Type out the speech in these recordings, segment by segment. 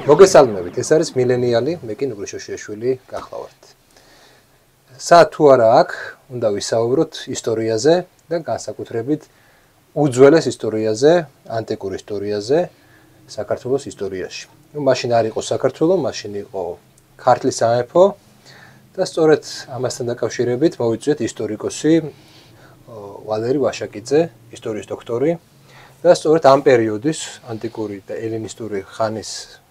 მოგესალმებით, ეს არის მილენიალი, მე კი ნუგლი შოშიაშვილი გახლავართ. საათ თუ არა აქ, უნდა ვისაუბროთ ისტორიაზე და განსაკუთრებით უძველეს ისტორიაზე, ანტიკურ ისტორიაზე, საქართველოს ისტორიაში. მაშინ არ იყო საქართველო, მაშინ იყო ქართლის სამეფო და სწორედ ამასთან დაკავშირებით მოვიწვიეთ ისტორიკოსი ვალერი ვაშაკიძე, ისტორიის დოქტორი და სწორედ ამ პერიოდის ანტიკური და ელინისტური ხანის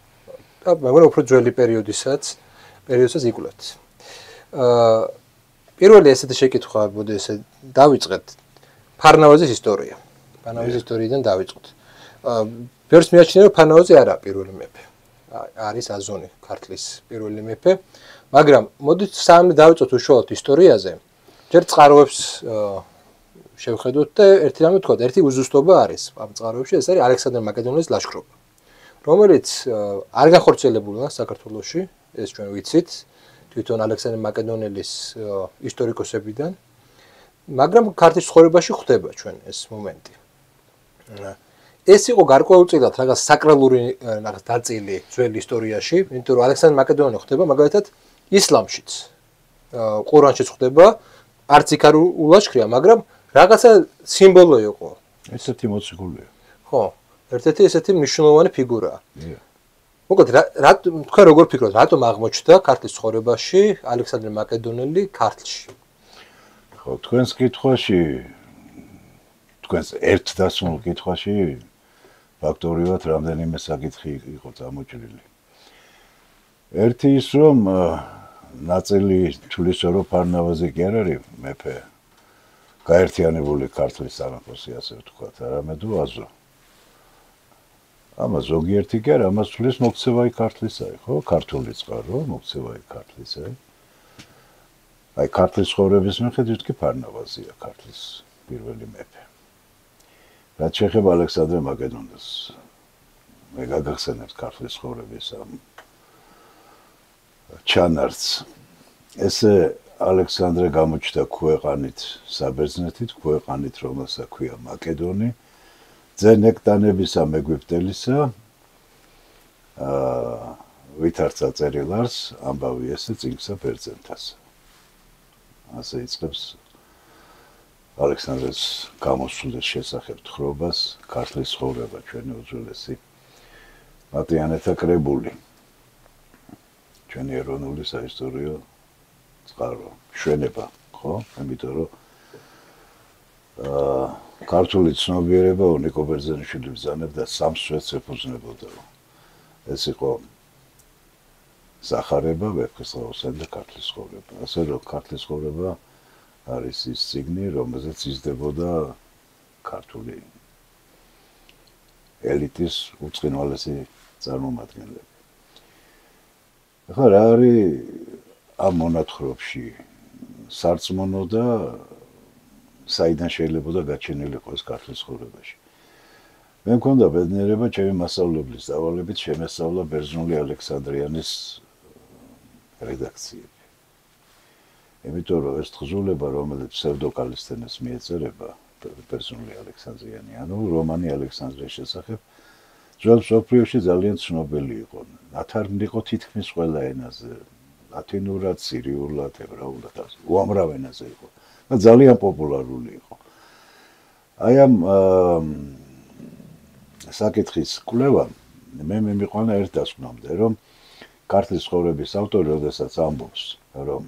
და მაგრამ უფრო ძველი პერიოდისაც იკვლევთ. პირველი ესეთი შეკითხვა მოდი ესე დავიწყეთ. ფარნავაზის ისტორია. ფარნავაზის ისტორიიდან დავიწყოთ. ბევრს მიაჩნია რომ ფარნავაზი არა პირველი მეფე. არის აზონი ქართლის პირველი მეფე, მაგრამ მოდით სამი დავიწყოთ უშუალოდ ისტორიაზე. ჯერ წყაროებს შევხედოთ და ერთი რამე ვთქვათ, ერთი უზუსტობა არის ამ წყაროებში, ეს არის ალექსანდრე მაკედონელის ლაშქრობა. რომელიც არ განხორციელებულა საქართველოში, ეს ჩვენ ვიცით, თვითონ ალექსანდრე მაკედონელის ისტორიკოსებიდან, მაგრამ ქართლის ცხოვრებაში ხდება ჩვენ ეს მომენტი. ეს იყო გარკვეულწილად რაღაც საკრალური ნაწილი ძველ ისტორიაში, იმიტომ რომ ალექსანდრე მაკედონელი ხდება მაგალითად ისლამშიც. ყურანშიც ხდება, არც იქ არ ულაშქრია, მაგრამ რაღაცა სიმბოლო იყო. ესეთი მოციქულია. ხო. ერთ-ერთი ესეთი მნიშვნელოვანი ფიგურაა. მოკლედ, თქვენ როგორ ფიქრობთ, რატომ აღმოჩნდა ქართლის ცხოვრებაში ალექსანდრე მაკედონელი ქართლში? ხო, თქვენს კითხვაში, თქვენს ერთდასმულ კითხვაში ფაქტობრივად რამდენიმე საკითხი იყო წამოჭრილი. ერთი ის, რომ ნაწილი თulis რომ ფარნავაზი კი არ არის მეფე, გაერთიანებული ქართლის სამეფოსი, ასე ვთქვათ, არამედ აზო. ამას ზოგიერთი კი არა, ამას თulis მოქცევაი ქართლისაა, ხო? ქართული წყარო, მოქცევაი ქართლისა. აი ქართლის ცხოვრების მიხედვით კი ფარნავაზია ქართლის პირველი მეფე. რაც შეეხება ალექსანდრე მაკედონელს, მე გაგახსენებთ ქართლის ცხოვრების ამ ჩანართს. ესე ალექსანდრე გამოჩნდა ქვეყანით საბერძნეთით, ქვეყანით რომელსაც ქვია მაკედონი. ძენექტანებისა მეგვიპტელისა ვითარცა წერილარს ამბავი ესე წინგსა ბერძენთას. ასე იწყებს ალექსანდრეს გამოსვლის შესახებ თხრობას ქართლის ცხოვრება ჩვენი უძველესი მატიანეთა კრებული. ჩვენი ეროვნული საისტორიო წყარო, შვენება, ხო? ამიტომ რომ ქართული ცნობიერება ნიკო ბერძენიშვილი ბრძანებდა სამ სვეტს ეფუძნებოდა. ეს იყო სახარება, ვეფხისტყაოსანი და ქართლის ცხოვრება. ასე რომ ქართლის ცხოვრება არის ის წიგნი, რომელზეც იზრდებოდა ქართული ელიტის უწყინვალესი წარმომადგენლები. ახლა რა არის ამ მონათხრობში სარწმუნო და საიდან შეიძლება გაჩენილი იყოს ქართლის ცხოვრებაში. მე მქონდა ბედნიერება ჩემი მასწავლებლის დავალებით შემესწავლა ბერძნული ალექსანდრიანის რედაქციები. იმიტომ რომ ეს თხზულება, რომელიც ფსევდოკალისთენეს მიეწერება, ბერძნული ალექსანდრიანი, ანუ რომანი ალექსანდრიის შესახებ, ძველ მსოფლიოში ძალიან ცნობილი იყო. ათარგმნი იყო თითქმის ყველა ენაზე, ლათინურად, სირიულად, ებრაულად, უამრავ ენაზე იყო. და ძალიან პოპულარული იყო. აი ამ საკითხის კვლევა მე მიყვანა ერთ დასკვნამდე, რომ ქართლის ცხოვრების ავტორი, როდესაც ამბობს, რომ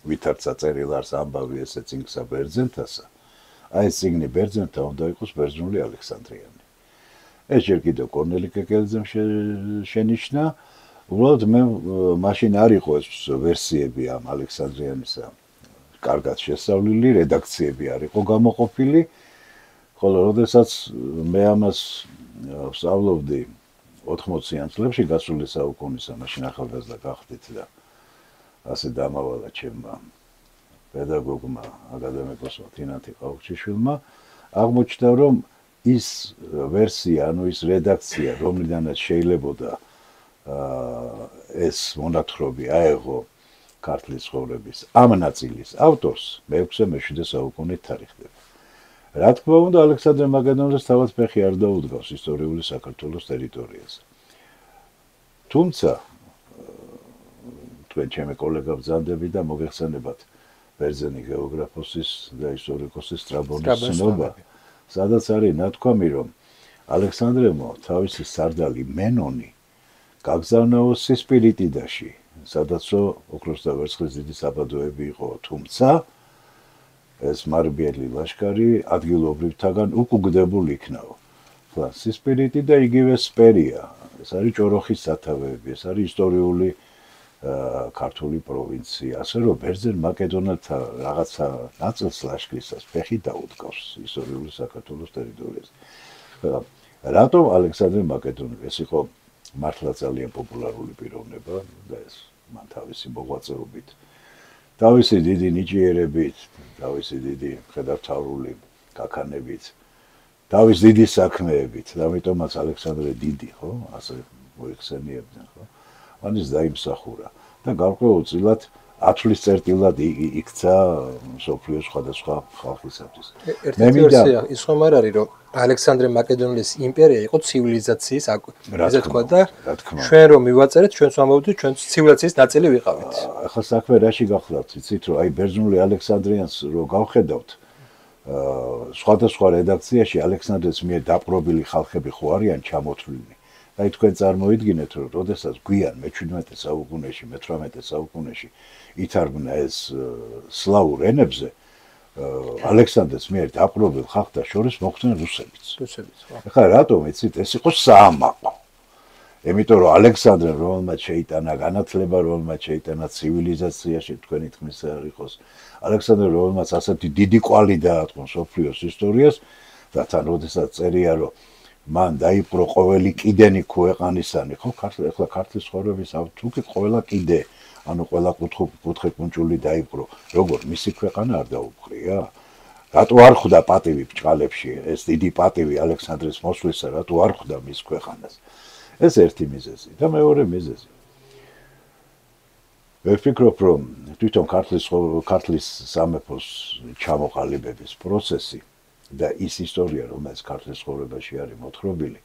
ვითარცა წერილარს ამბავი ესე წინგსა ბერძენთასა, აი ეს წიგნი ბერძენთა უნდა იყოს ბერძნული ალექსანდრიანი. ეს ჯერ კიდევ კორნელი კეკელიძემ შენიშნა, უბრალოდ მე მაშინ არ იყო ეს ვერსიები ამ ალექსანდრიანისა კარგად შესწავლილი, რედაქციები არ იყო გამოყოფილი, ხოლო როდესაც მე ამას ვსწავლობდი 80-იან წლებში გასული საუკუნისა, მაშინ ახალგაზრდა გახდით და ასე დამავალა ჩემმა პედაგოგმა, აკადემიკოსმა თინათი ყაუქჩიშვილმა, აღმოჩნდა, რომ ის ვერსია, ანუ ის რედაქცია, რომლიდანაც შეიძლებოდა ეს მონათხრობი აეღო ქართლის ცხოვრების ამ ნაწილის ავტორს მე-6-7 საუკუნით თარიღდება. რა თქმა უნდა, ალექსანდრე მაკედონელის თავად ფეხი არ დაუდგავს ისტორიული საქართველოს ტერიტორიაზე. თუმცა თქვენ ჩემი კოლეგა ბრძანდები და მოგეხსენებათ ბერძენი გეოგრაფოსის და ისტორიკოსის სტრაბონის ცნობა, სადაც არის ნათქვამი, რომ ალექსანდრემო თავისი სარდალი მენონი გაგზავნაო სისპირიტიდაში, სადაცო ოქროს და ვერცხლის დიდი საბადოები იყო, თუმცა ეს მარბიელი ლაშქარი ადგილობრივთაგან უკუგდებულ იქნაო. ხლა სისპირიტი და იგივე სპერია, ეს არის ჭოროხის სათავეები, ეს არის ისტორიული ქართული პროვინცია, ასე რომ ბერძენ მაკედონელთა რაღაცა ნაწილს ლაშქრისას ფეხი დაუდგავს ისტორიული საქართველოს ტერიტორიაზე. რატომ ალექსანდრე მაკედონელი? ეს იყო მართლა ძალიან პოპულარული პიროვნება და ეს მან თავისი მოღვაწეობით, თავისი დიდი ნიჭიერებით, თავისი დიდი მხედართმთავრული გაქანებით, თავის დიდი საქმეებით, და ამიტომაც ალექსანდრე დიდი, ხო, ასე მოიხსენიებდნენ, ხო? ამის დაიმსახურა და გარკვეულწილად ათვლის წერტილად იქცა მსოფლიოს სხვადასხვა ხალხისათვის. მე მინდა ის ხომ არ არის, რომ ალექსანდრე მაკედონელის იმპერია იყო ცივილიზაციის, ესე თქვა და ჩვენ რომ მივაწერეთ, ჩვენს ამბობთ, ჩვენ ცივილიზაციის ნაწილი ვიყავით. ახლა საქმე რაში გახლავთ, იცით, რომ აი ბერძნული ალექსანდრიანს რო გავხედავთ, სხვადასხვა რედაქციაში ალექსანდრეს მიერ დაპყრობილი ხალხები ხო არიან ჩამოთვლილი. აი თქვენ წარმოიდგინეთ, რომ როდესაც გვიან მე-17 საუკუნეში, მე-18 საუკუნეში ითარგმნა ეს სლავურ ენებზე, ალექსანდრეს მიერ დაპყრობილ ხალხთა შორის მოხვდნენ რუსებიც. ხო. ახლა რატომ იცით, ეს იყო საამაყო. იმიტომ რომ ალექსანდრემ რომელმაც შეიტანა განათლება, რომელმაც შეიტანა ცივილიზაციაში, თქვენი თქმის არ იყოს, ალექსანდრემ რომელმაც ასეთი დიდი კვალი დაატყო მსოფლიოს ისტორიას, და თან როდესაც წერია, რომ მან დაიპყრო ყოველი კიდენი ქვეყანისანი, ხო, ახლა ქართლის ცხოვრების თუ კი ყველა კიდე, ანუ ყველა კუთხე კუნჭული დაიპყრო, როგორ მისი ქვეყანა არ დაუპყრია? რატო არ ხვდა პატივი ბჭყალებში, ეს დიდი პატივი ალექსანდრეს მოსვლისა, რატო არ ხვდა მის ქვეყანას? ეს ერთი მიზეზი და მეორე მიზეზი. მე ვფიქრობ, რომ თვითონ ქართლის სამეფოს ჩამოყალიბების პროცესი და ის ისტორია, რომელიც ქართლის ცხოვრებაში არის მოთხრობილი,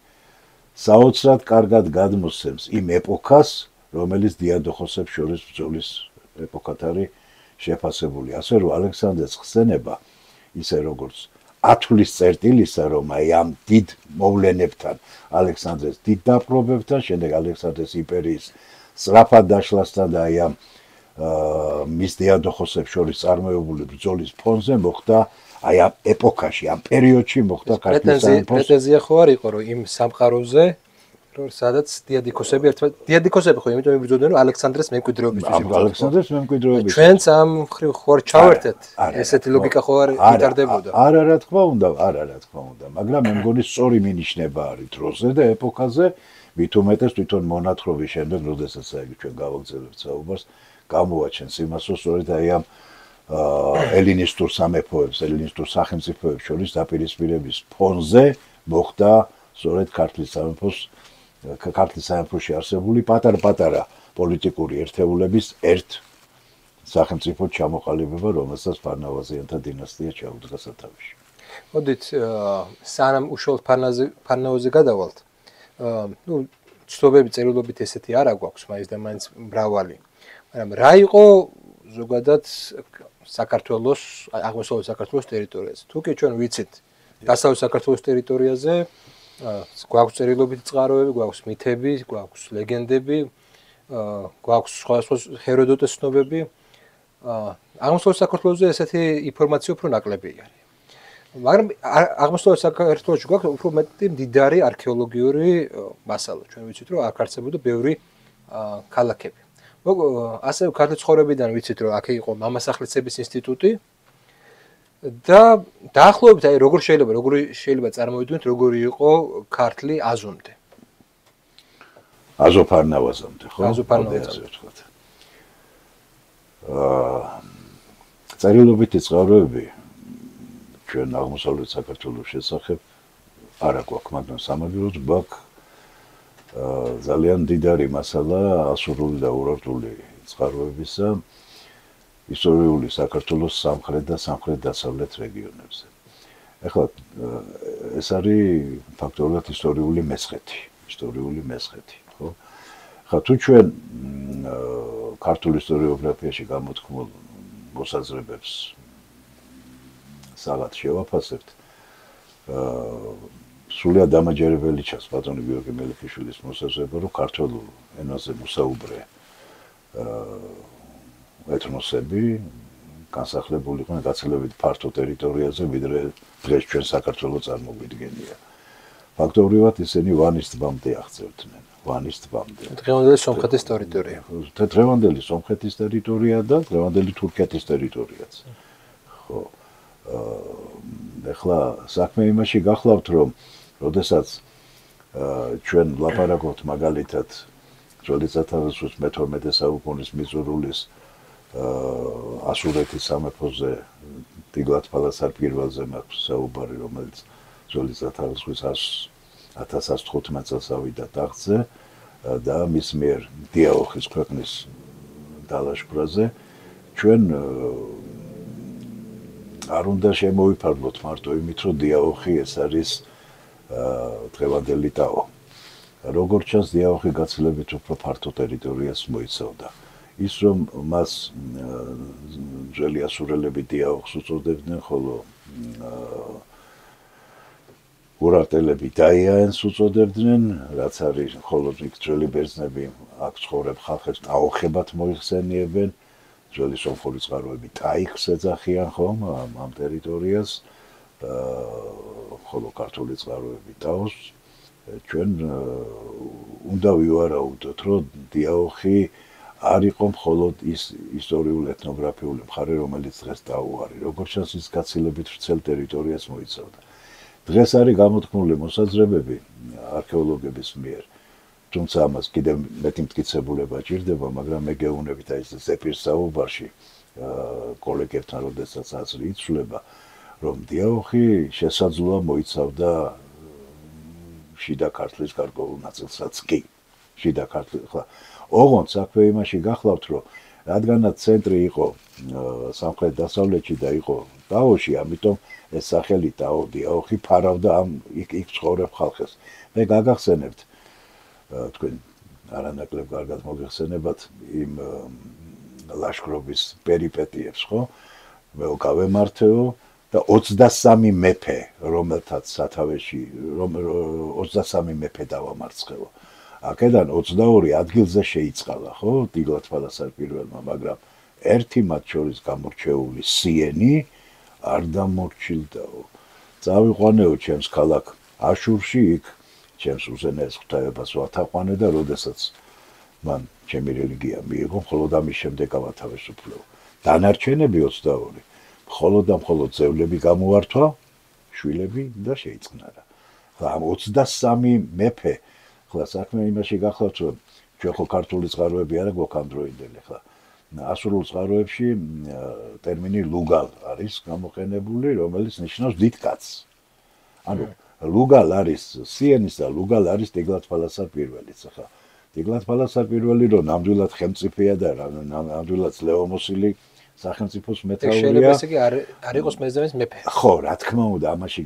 საოცრად კარგად გადმოსცემს იმ ეპოქას, რომელიც დიადოხოსებს შორის ბრძოლის ეპოქად არის შეფასებული. ასე რომ ალექსანდრეს ხსენება, ისე როგორც ათვლის წერტილისა, რომ აი ამ დიდ მოვლენებთან, ალექსანდრეს დიდ დაპყრობებთან, შემდეგ ალექსანდრეს იმპერიის სწრაფად დაშლასთან და აი ამ მის დიადოხოსებს შორის წარმოებული ბრძოლის ფონზე მოხდა, აი ამ ეპოქაში, ამ პერიოდში მოხდა ქართლის სამეფოს. პრეტენზია ხო არ იყო, რომ იმ სამყაროზე, რომ სადაც დიადოქოსები ხო იმიტომ იბრძოდნენ, რომ ალექსანდრეს მემკვიდრეობისთვის იბრძოდნენ. ალექსანდრეს მემკვიდრეობისთვის. ჩვენც ამ ხრივ ხო არ ჩავერთეთ? ესეთი ლოგიკა ხო არ ვითარდებოდა? არა, რა თქმა უნდა, მაგრამ მე მგონი სწორი მინიშნება არის დროზე და ეპოქაზე, მით უმეტეს თვითონ მონათხრობის შემდეგ, როდესაც აი ჩვენ გავაგზავნებთ საუბარს, გამოაჩენს იმას, რომ სწორედ აი ამ ელინისტურ სამეფოებს, ელინისტურ სახელმწიფოებს შორის დაპირისპირების ფონზე მოხდა სწორედ ქართლის სამეფოში არსებული პატარ-პატარა პოლიტიკური ერთეულების ერთ სახელმწიფო ჩამოყალიბება, რომელსაც ფარნავაზიანთა დინასტია ჩაუდგა სათავეში. მოდით, სანამ უშუალოდ ფარნავაზზე გადავალთ, ცნობები წერილობით ესეთი არა გვაქვს, მაინც და მაინც მრავალი. მაგრამ რა იყო ზოგადად საქართველოს, აღმოსავლეთ საქართველოს ტერიტორიაზე? თუ კი ჩვენ ვიცით, დასავლეთ საქართველოს ტერიტორიაზე გვაქვს წერილობითი წყაროები, გვაქვს მითები, გვაქვს ლეგენდები, გვაქვს სხვადასხვა ჰეროდოტეს ცნობები. აღმოსავლეთ საქართველოზე ესეთი ინფორმაცია უფრო ნაკლები არის. მაგრამ აღმოსავლეთ საქართველოში გვაქვს უფრო მეტი მდიდარი არქეოლოგიური მასალა. ჩვენ ვიცით, რომ აქ არსებობდა ბევრი ქალაქები. ასევე ქართლის ცხოვრებიდან ვიცით, რომ აქ იყო მამასახლისების ინსტიტუტი და დაახლოებით აი როგორ შეიძლება წარმოვიდგინოთ, როგორი იყო ქართლი აზომდე. აზოფარნავაზამდე, ხო? აზოფარნავაზამდე. წერილობითი წყაროები ჩვენ აღმოსავლეთ საქართველოს შესახებ არა გვაქვს, მაგრამ სამაგიეროდ გვაქვს ძალიან დიდარი მასალა ასურული და ურარტული წყაროებისა ისტორიული საქართველოს სამხრეთ და სამხრეთ-დასავლეთ რეგიონებზე. ეხლა ეს არის ფაქტობრივად ისტორიული მესხეთი, ხო? ხა თუ ჩვენ ქართულ ისტორიოგრაფიაში გამოთქმულ მოსაზრებებს საღად შევაფასებთ, სრულიად დამაჯერებელი ჩანს ბატონი გიორგი მელიქიშვილის მოსაზრება, რომ ქართულ ენაზე მოსაუბრე ეთნოსები განსახლებულიყვნენ გაცილებით ფართო ტერიტორიაზე, ვიდრე დღეს ჩვენ საქართველოს წარმოგვიდგენია. ფაქტობრივად ისინი ვანის ტბამდე აღწევდნენ. ვანის ტბამდე. დღევანდელი სომხეთის ტერიტორია. დღევანდელი სომხეთის ტერიტორია და დღევანდელი თურქეთის ტერიტორიაც. ხო. ეხლა საქმე იმაში გახლავთ, რომ როდესაც ჩვენ ლაპარაკობთ მაგალითად ძველი სათავისოს მე-12 საუკუნის მიწურულის ასურეთის სამეფოზე ტიგლათ-პალასარ პირველზე მაქვს საუბარი, რომელიც ძველი სათავისოს 1115 წელს ავიდა ტახტზე და მის მიერ დიაოხის ქვეყნის დალაშქვრაზე ჩვენ არ უნდა შემოვიფარგლოთ მარტო იმით, რომ დიაოხი ეს არის დღევანდელი ტაო. როგორც ჩანს, დიაოხი გაცილებით უფრო ფართო ტერიტორიას მოიცავდა. ის რომ მას ძველი ასურელები დიაოხს უწოდებდნენ, ხოლო ურარტელები დაიანს უწოდებდნენ, რაც არის ხოლო ძველი ბერძნები აქ ცხოვრებ ხალხებს ტაოხებად მოიხსენიებენ. ძველი სომხური წყაროები ტაიხს ეძახიან ხომ ამ ტერიტორიას, ხოლო ქართული წყაროები ტაოს. ჩვენ უნდა ვივარაუდოთ, რომ დიაოხი არ იყო მხოლოდ ის ისტორიულ ეთნოგრაფიული მხარე, რომელიც დღეს ტაო არის. როგორც ჩანს, ის გაცილებით ვრცელ ტერიტორიას მოიცავდა. დღეს არის გამოთქმული მოსაზრებები არქეოლოგების მიერ. თუმცა ამას კიდევ მეტი მტკიცებულება ჭირდება, მაგრამ მე გეუბნებით აი ეს ზეპირს საუბარში კოლეგებთან, როდესაც აზრი იცვლება, რომ დიაოხი შესაძლოა მოიცავდა შიდა ქართლის გარკვეულ ნაწილსაც კი. შიდა ქართლის, ხლა, ოღონდ საქმე იმაში გახლავთ, რომ რადგანაც ცენტრი იყო სამხრეთ-დასავლეთში და იყო ტაოში, ამიტომ ეს სახელი ტაო დიაოხი ფარავდა ამ იქ ცხოვრებ ხალხებს. მე გაგახსენებთ თქვენ არანაკლებ კარგად მოგეხსენებათ იმ ლაშქრობის პერიპეტიებს, ხო? მე გავემართეო და 23 მეფე, რომელთაც სათავეში 23 მეფე დავამარცხეო. აქედან 22 ადგილზე შეიწყალა, ხო? ტიგლათ-პალასარ პირველმა, მაგრამ ერთი მათ შორის გამორჩეული სიენი არ დამორჩილდაო. წავიყვანეო ჩემს ქალაქ აშურში, იქ ჩემს უზენაეს ღვთაებას ვათაყვანე და როდესაც მან ჩემი რელიგია მიიღო, მხოლოდ ამის შემდეგ ავათავისუფლეო. დანარჩენები 22, მხოლოდ და მხოლოდ ძევლები გამოართვა, შვილები და შეიწყნარა. ამ 23 მეფე, ხლა საქმე იმაში გახლავთ, რომ ჩვენ ხო ქართული წყაროები არა გვაქვს ამ დროინდელი, ხლა ასურულ წყაროებში ტერმინი ლუგალ არის გამოყენებული, რომელიც ნიშნავს დიდ კაცს. ანუ ლუგალ არის სიენის და ლუგალ არის ტიგლათ-პალასარ პირველიც. ახლა ტიგლათ-პალასარ პირველი რომ ნამდვილად ხელმწიფეა და ნამდვილად ლეომოსილი სახელმწიფოს მეთაურია. შეიძლება ესე იგი არ იყოს მეზამის მეფე. ხო, რა თქმა უნდა, ამაში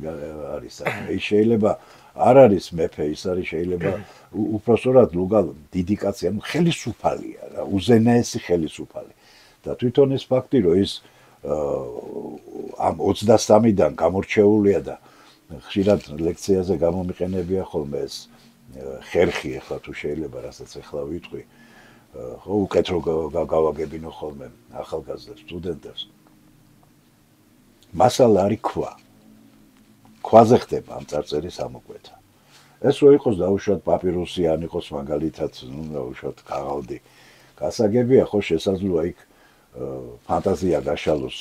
არის საქმე. ის შეიძლება არ არის მეფე, ის არის შეიძლება უпростоრად ლუგალ დიდი კაცი, ანუ ხელისუფალია რა, უზენაესი ხელისუფალი. და თვითონ ეს ფაქტი, რომ ის ამ 23-დან გამორჩეულია და ხშირად ლექციაზე გამომიყენებია ხოლმე ეს ხერხი, ახლა თუ შეიძლება რასაც ახლა ვიტყვი, ხო, უკეთრო გავაგებინო ხოლმე ახალგაზრდა სტუდენტებს. მასალა არის ქვა. ქვაზე ხდება ამ წარწერის ამოკვეთა. ეს რო იყოს დაუშვათ პაპირუსი, ან იყოს მაგალითად, დაუშვათ ქაღალდი. გასაგებია ხო შესაძლოა იქ ფანტაზია გაშალოს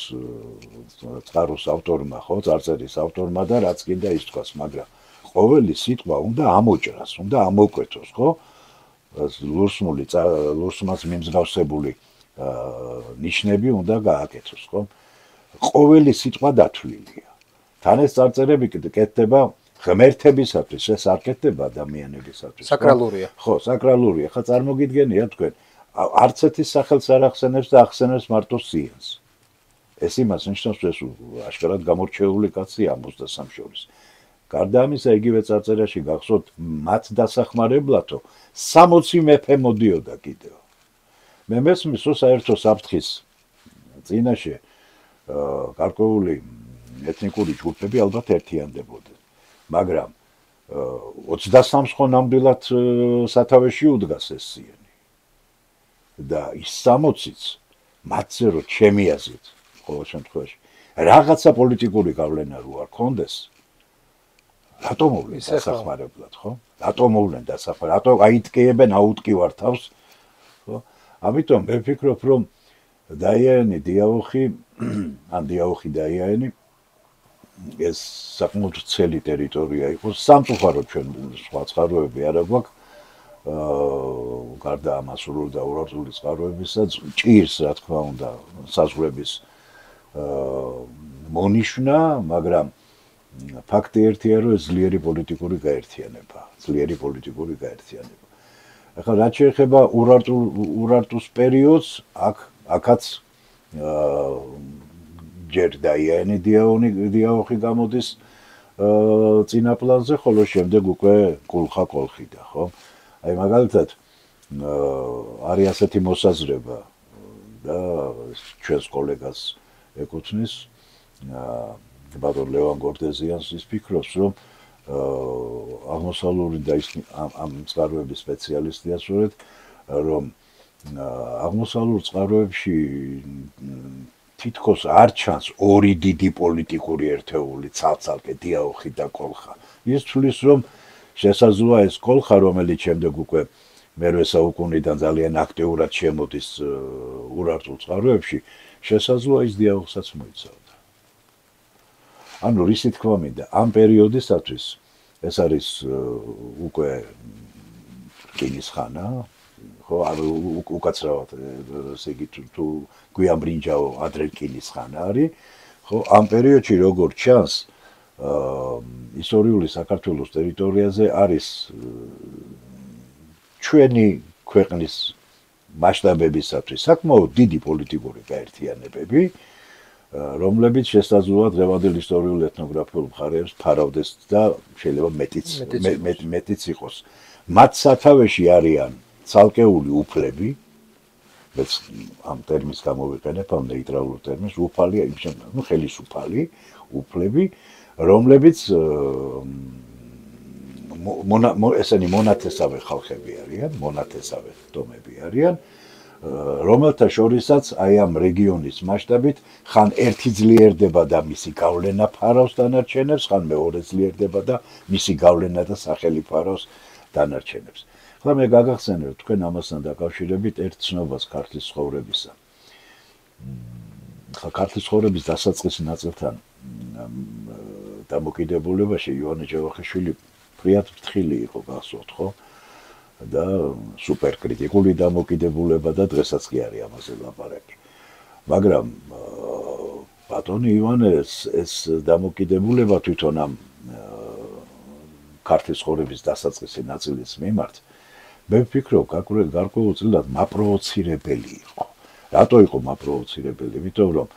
წყაროს ავტორმა, ხო, წარწერის ავტორმა და რაც კიდე ითქვას, მაგრამ ყოველი სიტყვა უნდა ამოჭრას, უნდა ამოკვეთოს, ხო? ლურსმას მიმსგავსებული ნიშნები უნდა გააკეთოს, ხო? ყოველი სიტყვა დათვლილია. თან ეს წარწერები კეთდება ღმერთებისათვის, ეს არ კეთდება ადამიანებისათვის. საკრალურია. ხო, საკრალურია. ხა წარმოგიდგენია თქვენ არც ერთის სახელს არ ახსენებს და ახსენებს მარტო სიენს. ეს იმას ნიშნავს, ეს აშკარად გამორჩეული კაცია 23 შორის. გარდა ამისა, იგივე წარწერაში გახსოვთ, მათ დასახმარებლათო 60 მეფე მოდიოდა კიდევ. მე მესმის, რომ საერთო საფრთხის წინაშე გარკვეული ეთნიკური ჯგუფები ალბათ ერთიანდებოდნენ. მაგრამ 23-ს ხო ნამდვილად სათავეში უდგას ეს სიენი. და ის 60-იც მათზე რო ჩემი აზრით, ყოველ შემთხვევაში, რაღაცა პოლიტიკური გავლენა რო არ ქონდეს, რატომ მოვლენ დასახმარებლად, ხო? რატომ მოვლენ დასახმარებლად? რატომ აიტკიებენ აუტკივარ თავს, ხო? ამიტომ მე ვფიქრობ, რომ დაიანი დიაოხი, ან დიაოხი დაიანი ეს საკმაოდ ვრცელი ტერიტორია იყო, სამწუხაროდ ჩვენ სხვა წყაროები არ აქვს, გარდა ამას სრულდა ურარტული წყაროებისა, ჭირს რა თქმა უნდა საზღვრების მონიშნა, მაგრამ ფაქტი ერთია, რომ ეს ძლიერი პოლიტიკური გაერთიანება. ახლა რაც შეეხება ურარტუს პერიოდს, აქაც ჯერ დაიანი დიაოხი გამოდის წინა პლანზე, ხოლო შემდეგ უკვე კულხა კოლხიდა, ხო? აი მაგალითად არის ასეთი მოსაზრება და ჩვენს კოლეგას ეკუთვნის ბატონ ლევან გორდეზიანს ის ფიქრობს, რომ აღმოსავლური და ამ წყაროების სპეციალისტია სწორედ, რომ აღმოსავლურ წყაროებში თითქოს არ ჩანს ორი დიდი პოლიტიკური ერთეული, ცალ-ცალკე დიაოხი და კოლხა. ის თვლის, რომ შესაძლოა ეს კოლხა, რომელიც შემდეგ უკვე მერვე საუკუნიდან ძალიან აქტიურად შემოდის ურარტულ წყაროებში, შესაძლოა ის დიაოხსაც მოიცავდა. ანუ რისი თქმა მინდა, ამ პერიოდისათვის ეს არის უკვე რკინის ხანა, ხო, ანუ უკაცრავად, ესე იგი თუ გვიან ბრინჯაო ადრე რკინის ხანა არის, ხო, ამ პერიოდში როგორც ჩანს, ისტორიული საქართველოს ტერიტორიაზე არის ჩვენი ქვეყნის მასშტაბებისათვის საკმაოდ დიდი პოლიტიკური გაერთიანებები, რომლებიც შესაძლოა დღევანდელ ისტორიულ ეთნოგრაფიულ მხარეებს ფარავდეს და შეიძლება მეტიც იყოს. მათ სათავეში არიან ცალკეული უფლები, მეც ამ ტერმინს გამოვიყენებ, ამ ნეიტრალურ ტერმინს, უფალი, ხელისუფალი უფლები, რომლებიც ესენი მონათესავე ხალხები არიან, მონათესავე ტომები არიან, რომელთა შორისაც აი ამ რეგიონის მასშტაბით ხან ერთი ძლიერდება და მისი გავლენა ფარავს დანარჩენებს, ხან მეორე ძლიერდება და მისი გავლენა და სახელი ფარავს დანარჩენებს. ახლა მე გაგახსენებთ თქვენ ამასთან დაკავშირებით ერთ ცნობას ქართლის ცხოვრებისა. ახლა ქართლის ცხოვრების დასაწყისი ნაწილთან დამოკიდებულებაში ივანე ჯავახიშვილი ფრიად ფრთხილი იყო, გახსოვთ, ხო? და სუპერკრიტიკული დამოკიდებულება და დღესაც კი არის ამაზე ლაპარაკი. მაგრამ ბატონი ივანეს ეს დამოკიდებულება თვითონ ამ ქართლის ცხოვრების დასაწყისი ნაწილის მიმართ, მე ვფიქრობ, გარკვეულწილად მაპროვოცირებელი იყო. რატო იყო მაპროვოცირებელი? იმიტომ რომ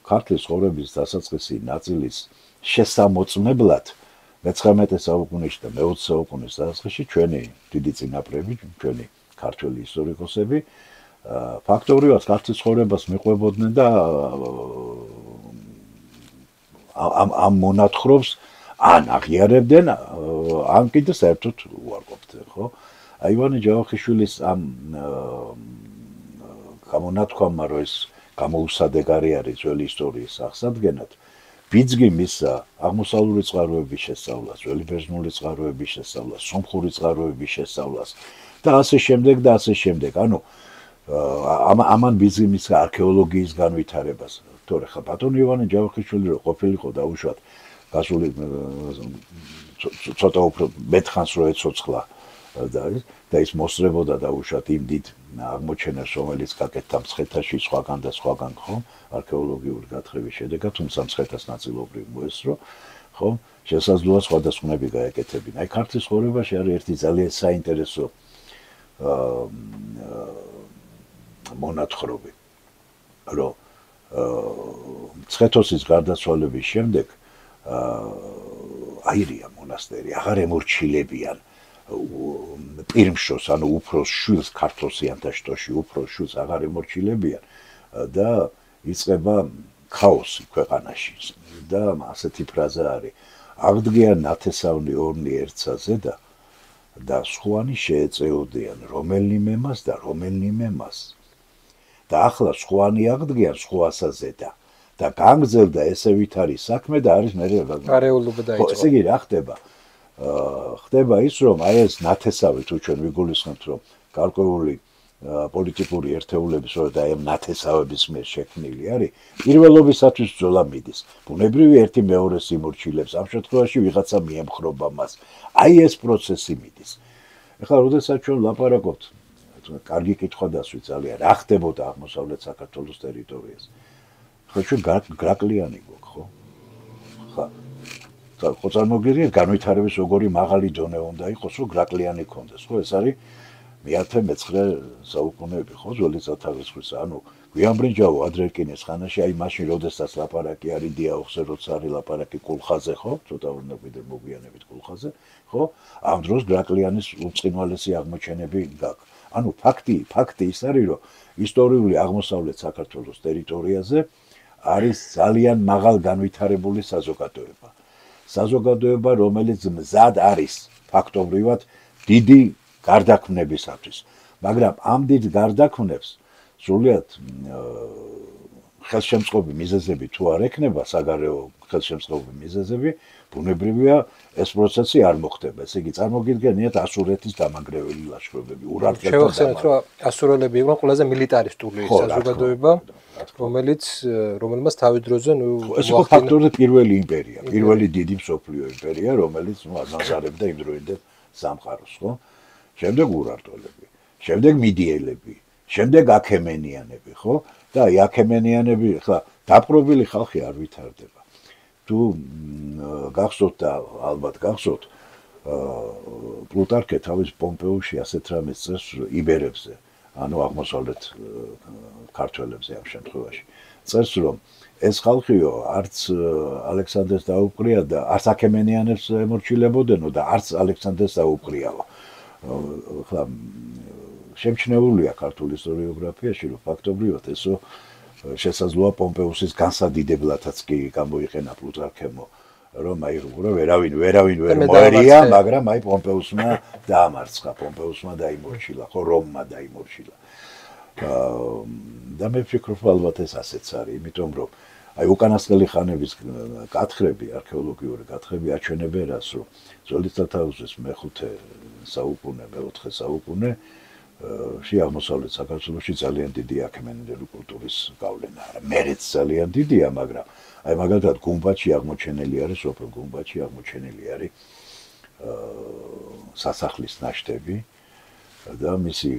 ქართლის ცხოვრების დასაწყისი ნაწილის შესამოწმებლად მე-19 საუკუნეში და მე-20 საუკუნის დასაწყისში ჩვენი დიდი წინაპრები, ჩვენი ქართველი ისტორიკოსები ფაქტობრივად ქართლის ცხოვრებას მიყვებოდნენ და ამ მონათხრობს ან აღიარებდნენ, ან კიდე საერთოდ უარყოფდნენ, ხო? აი ივანე ჯავახიშვილის ამ გამონათქვამმა, რომ ეს გამოუსადეგარი არის ძველი ისტორიის აღსადგენად, ბიძგი მისცა აღმოსავლური წყაროების შესწავლას, ძველი ბერძნული წყაროების შესწავლას, სომხური წყაროების შესწავლას და ასე შემდეგ და ასე შემდეგ. ანუ ამან ბიძგი მისცა არქეოლოგიის განვითარებას. თორე ხა ბატონი ივანე ჯავახიშვილი რო ყოფილიყო დაუშვათ გასული ცოტა უფრო მეტხანს რო ეცოცხლა და ის მოსწრებოდა დაუშვათ იმ დიდ აღმოჩენას, რომელიც გაკეთდა მცხეთაში სხვაგან და სხვაგან, ხო, არქეოლოგიური გათხრების შედეგად, თუმცა მცხეთას ნაწილობრივ მოესწრო, ხო, შესაძლოა სხვადასხვანები გაეკეთებინა. აი ქართლის ცხოვრებაში არის ერთი ძალიან საინტერესო მონათხრობი, რომ მცხეთოსის გარდაცვალების შემდეგ აირია მონასტერი, აღარ ემორჩილებიან პირმშოს, ანუ უფროს შვილს ქართლოსიანთა შტოში უფროს შვილს აღარ ემორჩილებიან და იწყება ქაოსი ქვეყანაში და ასეთი ფრაზა არის აღდგიან ნათესავნი ორნი ერთსაზე და სხვანი შეეწეოდიან რომელნიმე მას და რომელნიმე მას და ახლა სხვანი აღდგიან სხვასაზე და განგრძელდა ესე ვითარი საქმე და არის მე არეულობა დაიწყო. ესე იგი რა ხდება? ხდება ის რომ აი ეს ნათესავი თუ ჩვენ ვიგულისხმებთ რომ გარკვეული პოლიტიკური ერთეულების და აი ნათესავების მიერ შექმნილი არის პირველობისათვის ბრძოლა მიდის. ბუნებრივი ერთი მეორეს იმორჩილებს ამ შემთხვევაში ვიღაცა მიემხრობა მას. აი ეს პროცესი მიდის. ეხლა როდესაც ჩვენ ლაპარაკობთ კარგი კითხვა დასვით ძალიან რა ხდებოდა აღმოსავლეთ საქართველოს ტერიტორიაზე. ხო ჩვენ გრაკლიანი გვაქვს ხო? ხა ხო წარმოგიდგენთ განვითარების როგორი მაღალი დონე უნდა იყოს რომ გრაკლიანი კონდეს ხო ეს არის მე-19 საუკუნეები ხო ძველი წათაღრიცხვის ანუ გვიანბრინჯაო ადრერკინეს ხანაში აი მაშინ როდესაც ლაპარაკი არის დიაოხზე როცა არის ლაპარაკი კულხაზე ხო ცოტა ვინაგვიდე მოგვიანებით კულხაზე ხო ამ დროს გრაკლიანის უწყინვალესი აღმოჩენები გაქვს ანუ ფაქტი ის არის რომ ისტორიული აღმოსავლეთ საქართველოს ტერიტორიაზე არის ძალიან მაღალ განვითარებული საზოგადოება რომელიც მზად არის ფაქტობრივად დიდი გარდაქმნებისათვის მაგრამ ამ დიდ გარდაქმნებს სრულიად ხელშემწყობი მიზეზები თუ არ ექნება საგარეო ხელშემწყობი მიზეზები ბუნებრივია ეს პროცესი არ მოხდება ესე იგი წარმოგიდგენიათ ასურეთის დამანგრეველი ლაშქრობები ურარტყელთან შევახსენეთ რომ ასურელები იყვნენ ყველაზე მილიტარისტული საზოგადოება რომელმაც თავის დროზე ეს იყო ფაქტობრივად პირველი იმპერია პირველი დიდი მსოფლიო იმპერია რომელიც აზანზარებდა იმ დროინდელ სამყაროს ხო შემდეგ ურარტყელები შემდეგ მიდიელები შემდეგ აქემენიანები ხო და აი აქემენიანები ხა დაპყრობილი ხალხი არ ვითარდება თუ გახსოვთ და ალბათ გახსოვთ პლუტარქე თავის პომპეუში ასეთ რამეს წერს იბერებზე ანუ აღმოსავლეთ ქართველებზე ამ შემთხვევაში წერს რომ ეს ხალხიო არც ალექსანდრეს დაუპყრია და არც აქემენიანებს ემორჩილებოდენო და არც ალექსანდრეს დაუპყრიაო ხლა შემჩნეულია ქართულ ისტორიოგრაფიაში რომ ფაქტობრივად ესო შესაძლოა პომპეუსის განსადიდებლათაც კი გამოიყენა პლუტარქემო რომ აი როგორ ვერავინ ვერ მოერია მაგრამ აი პომპეუსმა დაამარცხა პომპეუსმა დაიმორჩილა ხო რომმა დაიმორჩილა და მე ვფიქრობ ალბათ ეს ასეც არის იმიტომ რომ აი უკანასკნელი ხანების გათხრები არქეოლოგიური გათხრები აჩვენებენ რას რომ ძველი წათაღრიცხვის მე-5 საუკუნე მე-4 საუკუნე აღმოსავლეთ საქართველოში ძალიან დიდი აქემენიდური კულტურის გავლენა არა მერეც ძალიან დიდია მაგრამ აი მაგალითად გუმბათში აღმოჩენილი არის სოფელ გუმბათში აღმოჩენილი არის სასახლის ნაშთები და მისი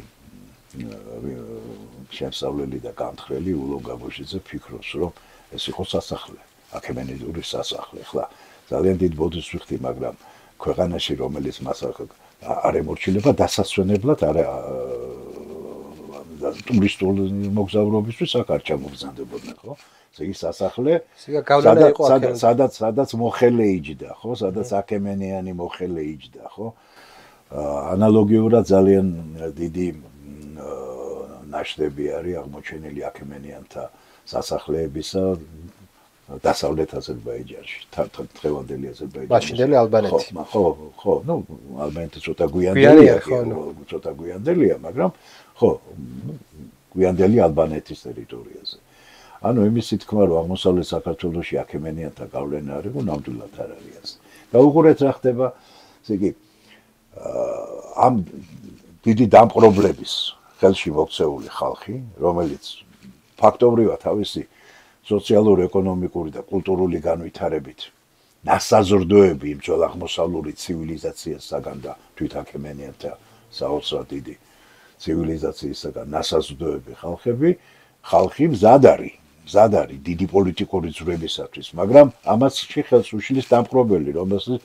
შემსავლელი და განხრელი ულო გაბოშიძე ფიქრობს რომ ეს იყო სასახლე აქემენიდური სასახლე ხლა ძალიან დიდ ბოდიშს ვიხდი მაგრამ ქვეყანაში რომელიც მას არ ემორჩილება დასასვენებლად არა ტურისტული მოგზაურობისთვის აქ არ ჩამოგზავნებოდნენ ხო ესე იგი სასახლე სადაც მოხელე იჯდა ხო სადაც აქემენიანი მოხელე იჯდა ხო ანალოგიურად ძალიან დიდი ნაშთები არის აღმოჩენილი აქემენიანთა სასახლეებისა დასავლეთ აზერბაიჯანში დღევანდელი აზერბაიჯანი მაშინდელი ალბანეთი ხო ნუ ალბანეთი ცოტა გვიანდელია ცოტა გვიანდელია მაგრამ ხო გვიანდელი ალბანეთის ტერიტორიაზე ანუ იმისი თქმა რომ აღმოსავლეთ საქართველოში აქემენიანთა გავლენა არის ნამდვილად არ არის და უყურეთ რა ხდება ესე იგი ამ დიდი დამპყრობლების ხელში მოქცეული ხალხი რომელიც ფაქტობრივად თავისი სოციალურ-ეკონომიკური და კულტურული განვითარებით ნასაზრდოები იმ ძველ აღმოსავლური ცივილიზაციასაგან და თვით აქემენიანთა საოცრად დიდი ცივილიზაციისაგან ნასაზრდოები ხალხი მზად არის დიდი პოლიტიკური ძვრებისათვის მაგრამ ამასში ხელს უშლის დამპყრობელი რომელსაც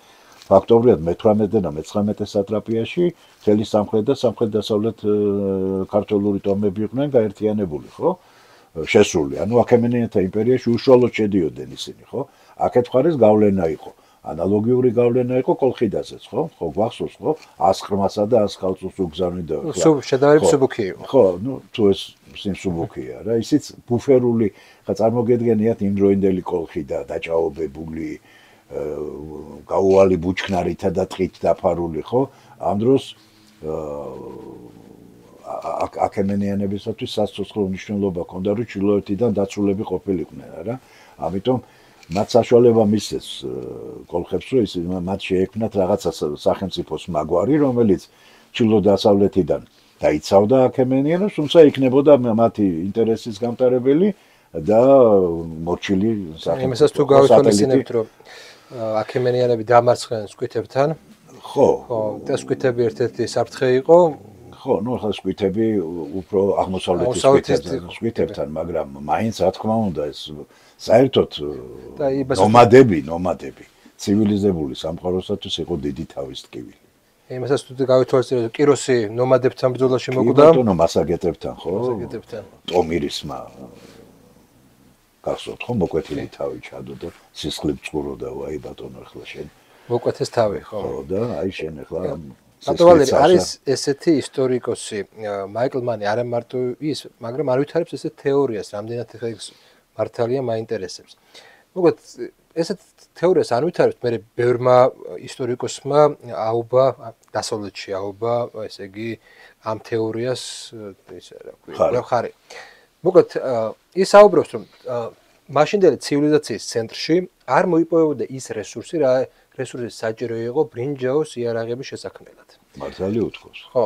ფაქტობრივად მე-18 და მე-19 სატრაპიაში მთელი სამხრეთ და სამხრეთ-დასავლეთ ქართული ტომები იყვნენ გაერთიანებული ხო შესული. ანუ აქემენიანთა იმპერიაში უშუალოდ შედიოდნენ ისინი, ხო? აქეთ მხარეს გავლენა იყო. ანალოგიური გავლენა იყო კოლხიდაზეც, ხო? ხო, გვახსოვს, ხო? 100 ყრმასა და 100 ქალწულს უგზავნიდა. შედარებით მსუბუქი იყო. ხო, თუ ეს სიმსუბუქია რა, ისიც ბუფერული, ხა წარმოგედგენიათ იმდროინდელი კოლხი და დაჭაობებული, გაუვალი ბუჩქნარითა და ტყით დაფარული, ხო? ამ დროს აქემენიანებისათვის სასიცოცხლო მნიშვნელობა ჰქონდა, რომ ჩრდილოეთიდან დაცულები ყოფილიყვნენ, რა. ამიტომ მათ საშუალება მისცეს კოლხებს, რომ ის მათ შეექმნათ რაღაცა სახელმწიფოს მაგვარი, რომელიც ჩრდილო-დასავლეთიდან დაიცავდა აქემენიანებს, თუმცა იქნებოდა მათი ინტერესის გამტარებელი და მორჩილი სახელმწიფო. იმასაც თუ გავითვალისწინებთ, რომ აქემენიანები დამარცხდნენ სკვითებთან, ხო, და სკვითები ერთ-ერთი საფრთხე იყო. ხო, ნუ ახლა სკვითები უფრო აღმოსავლეთის სკვითებთან, მაგრამ მაინც რა თქმა უნდა ეს საერთოდ ნომადები, ცივილიზებული სამყაროსათვის იყო დიდი თავის ტკივილი. იმასაც თუ გავითვალისწინებთ, რომ კიროსი ნომადებთან ბრძოლაში მოკვდა. ბატონო, მასაგეტებთან, ხო? მასაგეტებთან. ტომირისმა გახსოვთ, ხო, მოკვეთილი თავი ჩადო და სისხლი წყუროდა, ვაი ბატონო, ახლა შენ მოკვეთის თავი, ხო? ხო, და აი შენ ახლა ბატონო, არის ესეთი ისტორიკოსი, მაიკლ მანი, არა მარტო ის, მაგრამ არ ვითარებს ესეთ თეორიას, რამდენად ეს მართალია მაინტერესებს. მოკლედ, ესეთ თეორიას არ ვითარებს, მე ბევრმა ისტორიკოსმა აუბა, დასავლეთში აუბა, ესე იგი, ამ თეორიას, ისე რა ქვია, ხარი. მოკლედ, ის აუბრობს, რომ მაშინდელი ცივილიზაციის ცენტრში არ მოიპოვებოდა ის რესურსი, რა რესურსი საჭირო იყო ბრინჯაოს იარაღების შესაქმნელად. მართალი უთქოს. ხო.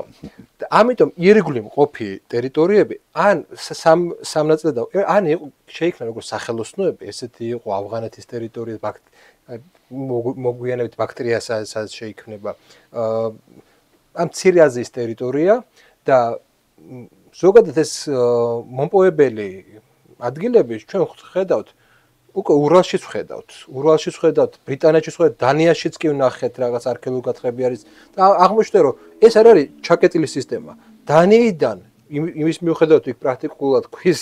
და ამიტომ ირგვლივ მყოფი ტერიტორიები ან სამნაწილად ან შეიქმნა როგორც სახელოსნოები, ესეთი იყო ავღანეთის ტერიტორია, მოგვიანებით ბაქტრიასაც შეიქმნება. ამ მცირე აზიის ტერიტორია და ზოგადად ეს მომპოვებელი ადგილები ჩვენ ხედავთ უკვე ურალშიც ვხედავთ, ბრიტანეთშიც ვხედავთ, დანიაშიც კი ვნახეთ რაღაც არქეოლოგიურ გათხრები არის და აღმოჩნდა რომ ეს არ არის ჩაკეტილი სისტემა. დანიიდან იმის მიუხედავად იქ პრაქტიკულად ქვის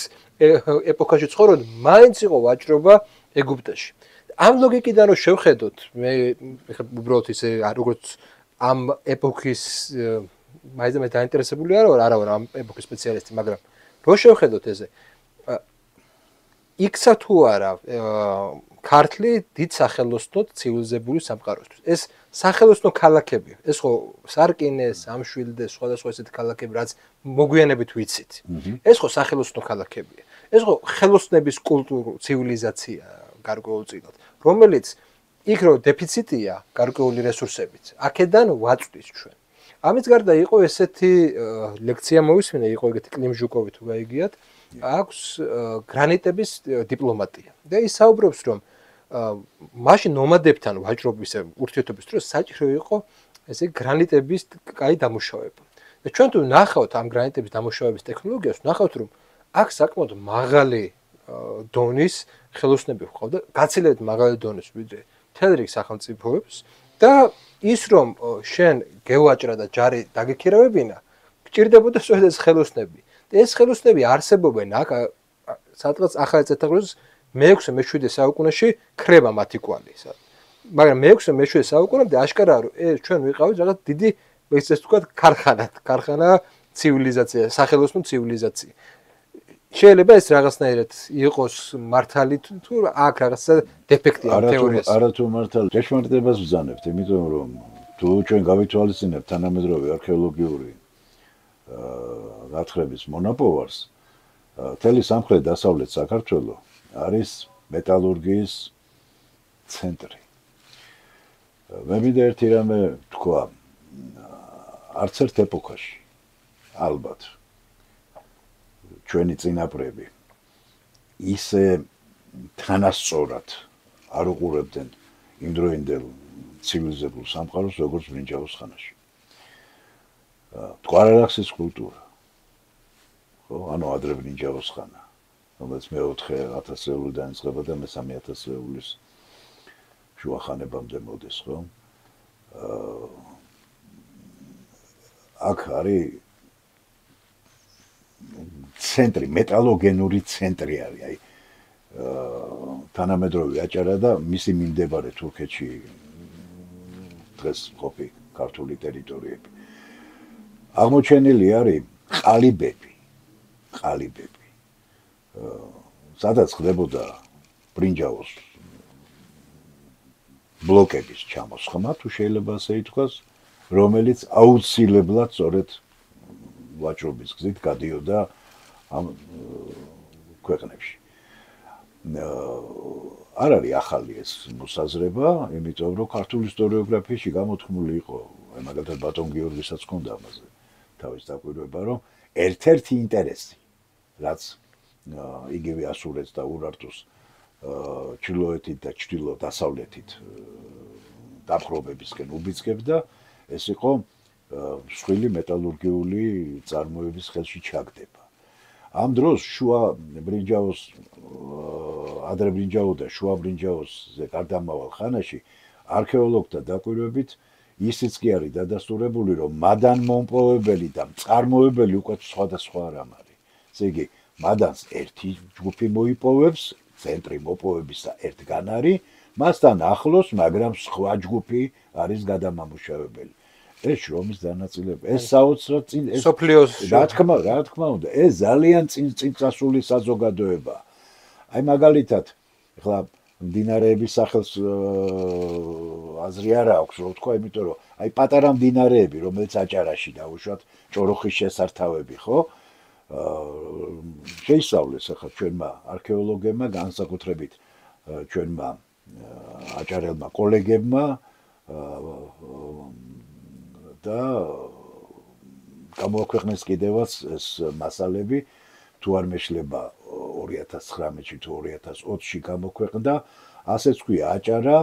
ეპოქაში ცხოვრობდნენ, მაინც იყო ვაჭრობა ეგვიპტეში. ამ ლოგიკიდან რომ შევხედოთ, მე უბრალოდ ისე როგორც ამ ეპოქის მაინც დაინტერესებული არა ვარ ამ ეპოქის სპეციალისტი, მაგრამ რო შევხედოთ ესე იქცა თუ არა ქართლი დიდ სახელოსნოდ ცივილიზებული სამყაროსთვის. ეს სახელოსნო ქალაქები, ეს ხო სარკინე, სამშვილდე, სხვადასხვა ესეთი ქალაქები, რაც მოგვიანებით ვიცით. ეს ხო სახელოსნო ქალაქებია. ეს ხო ხელოსნების კულტურული ცივილიზაცია გარკვეულწილად, რომელიც იქ რო დეფიციტია გარკვეული რესურსებით, აქედან ვაწვდის ჩვენ. ამის გარდა იყო ესეთი ლექცია მოვისმინე, იყო ეგეთი კლიმ ჟუკოვი თუ გაიგიათ. აქვს გრანიტების დიპლომატია. და ის საუბრობს, რომ მაშინ ნომადებთან ვაჭრობის ურთიერთობის დროს საჭირო იყო ესე გრანიტების კაი დამუშავება. და ჩვენ თუ ნახავთ ამ გრანიტების დამუშავების ტექნოლოგიას, ნახავთ, რომ აქ საკმაოდ მაღალი დონის ხელოსნები ჰყავდა, გაცილებით მაღალი დონის ვიდრე მთელ რიგ სახელმწიფოებს და ის რომ შენ გევაჭრა და ჯარი დაგექირავებინა, გჭირდებოდა სწორედ ეს ხელოსნები. ეს ხელოსნები არსებობენ აქ სადღაც ახალი წელთაღრიცხვის მე-6-მე-7 საუკუნეში ქრება მათი კვალი. მაგრამ მე-6-მე-7 საუკუნემდე აშკარაა რომ ეს ჩვენ ვიყავით რაღაც დიდი ესე ვთქვათ ქარხანა ცივილიზაცია, სახელოსნო ცივილიზაცია. შეიძლება ეს რაღაცნაირად იყოს მართალი თუ აქ რაღაცა დეფექტია თეორიას. არა თუ მართალი. ჭეშმარიტებას ვზანებთ, იმიტომ რომ თუ ჩვენ გავითვალისწინებთ თანამედროვე არქეოლოგიური გათხრების მონაპოვარს, მთელი სამხრეთ-დასავლეთ საქართველო არის მეტალურგიის ცენტრი. მე მინდა ერთი რამე თქვა, არც ერთ ეპოქაში, ალბათ, ჩვენი წინაპრები ისე თანასწორად არ უყურებდნენ იმდროინდელ ცივილიზებულ სამყაროს, როგორც ბრინჯაოს ხანაში. მტკვარ-არაქსის კულტურა, ხო, ანუ ადრე ბრინჯაოს ხანა, რომელიც მე-4,000 წლიდან იწყება და მე-3,000 წლის შუა ხანებამდე მოდის, ხო? აქ არის ცენტრი, მეტალოგენური ცენტრი არის, აი თანამედროვე აჭარა და მისი მიმდებარე თურქეთში დღეს ყოფი ქართული ტერიტორიები. აღმოჩენილი არის ყალიბები. სადაც ხდებოდა ბრინჯაოს ბლოკების ჩამოსხმა, თუ შეიძლება ასე ითქვას, რომელიც აუცილებლად სწორედ ვაჭრობის გზით გადიოდა ამ ქვეყნებში. არ არის ახალი ეს მოსაზრება, იმიტომ რომ ქართული ისტორიოგრაფიაში გამოთქმული იყო, მაგალითად ბატონ გიორგისაც ჰქონდა ამაზე თავის დაკვირვება, რომ ერთ-ერთი ინტერესი, რაც იგივე ასურეთს და ურარტუს ჩრდილოეთით და ჩრდილო-დასავლეთით დაპყრობებისკენ უბიძგებდა, ეს იყო მსხვილი მეტალურგიული წარმოების ხელში ჩაგდება. ამ დროს შუა ბრინჯაოს ადრე ბრინჯაო და შუა ბრინჯაოსზე გარდამავალ ხანაში არქეოლოგთა დაკვირვებით ისიც კი არის დადასტურებული, რომ მადანმომპოვებელი და მწარმოებელი უკვე სხვადასხვა რამ არის. ესე იგი, მადანს ერთი ჯგუფი მოიპოვებს, ცენტრი მოპოვებისა ერთგან არის, მასთან ახლოს, მაგრამ სხვა ჯგუფი არის გადამამუშავებელი. ეს შრომის დანაწილება, ეს საოცრად წინ ეს სოფლიოს რა თქმა უნდა, ეს ძალიან წინწასული საზოგადოება. აი მაგალითად, ეხლა მდინარეების სახელს აზრი არ აქვს, რო ვთქვა, იმიტომ რომ აი პატარა მდინარეები, რომელიც აჭარაში დაუშვათ, ჭოროხის შესართავები, ხო? შეისწავლეს ახლა ჩვენმა არქეოლოგებმა, განსაკუთრებით ჩვენმა აჭარელმა კოლეგებმა და გამოაქვეყნეს კიდევაც ეს მასალები, თუ არ მეშლება 2019-ში თუ 2020-ში გამოქვეყნდა, ასეც ქვია აჭარა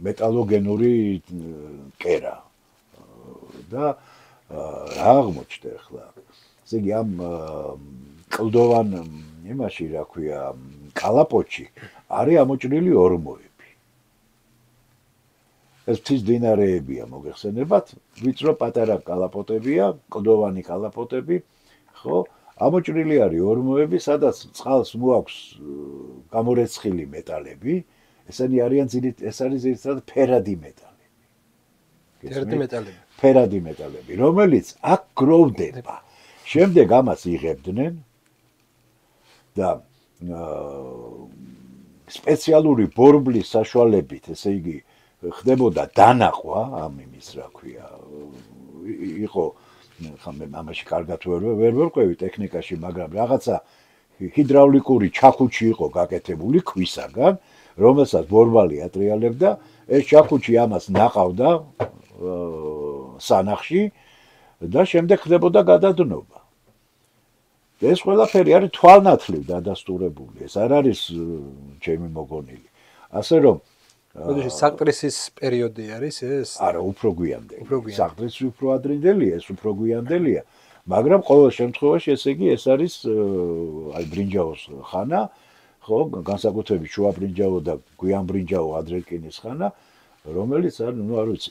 მეტალოგენური კერა და რა აღმოჩნდა ახლა. ესე იგი ამ კლდოვან იმაში რა ქვია, კალაპოტში არის ამოჭრილი ორმოები. ეს მთის მდინარეებია მოგეხსენებათ, ვიწრო პატარა კალაპოტებია, კლდოვანი კალაპოტები, ხო? ამოჭრილი არის ორმოები, სადაც წყალს მოაქვს გამორეცხილი მეტალები, ესენი არიან ეს არის ზოგადად ფერადი მეტალები. ფერადი მეტალები, რომელიც აქ გროვდება. შემდეგ ამას იღებდნენ და სპეციალური ბორბლის საშუალებით, ესე იგი, ხდებოდა დანახვა ამ იმის, რა ქვია, იყო ხამე ამაში კარგად ვერ ვერკვევი ტექნიკაში, მაგრამ რაღაცა ჰიდრავლიკური ჩაქუჩი იყო გაკეთებული ქვისაგან, რომელსაც ბორბალი ატრიალებდა, ეს ჩაქუჩი ამას ნაყავდა სანახში და შემდეგ ხდებოდა გადადნობა. ეს ყველაფერი არის თვალნათლივ დადასტურებული, ეს არ არის ჩემი მოგონილი. ასე რომ საკტრისის პერიოდი არის ეს? არა, უფრო გვიანდელი. საკტრისი უფრო ადრინდელია, ეს უფრო გვიანდელია, მაგრამ ყოველ შემთხვევაში ესე იგი ეს არის აი ბრინჯაოს ხანა, ხო, განსაკუთრებით შუა ბრინჯაო და გვიან ბრინჯაო ადრერკინის ხანა, რომელიც არ ვიცი,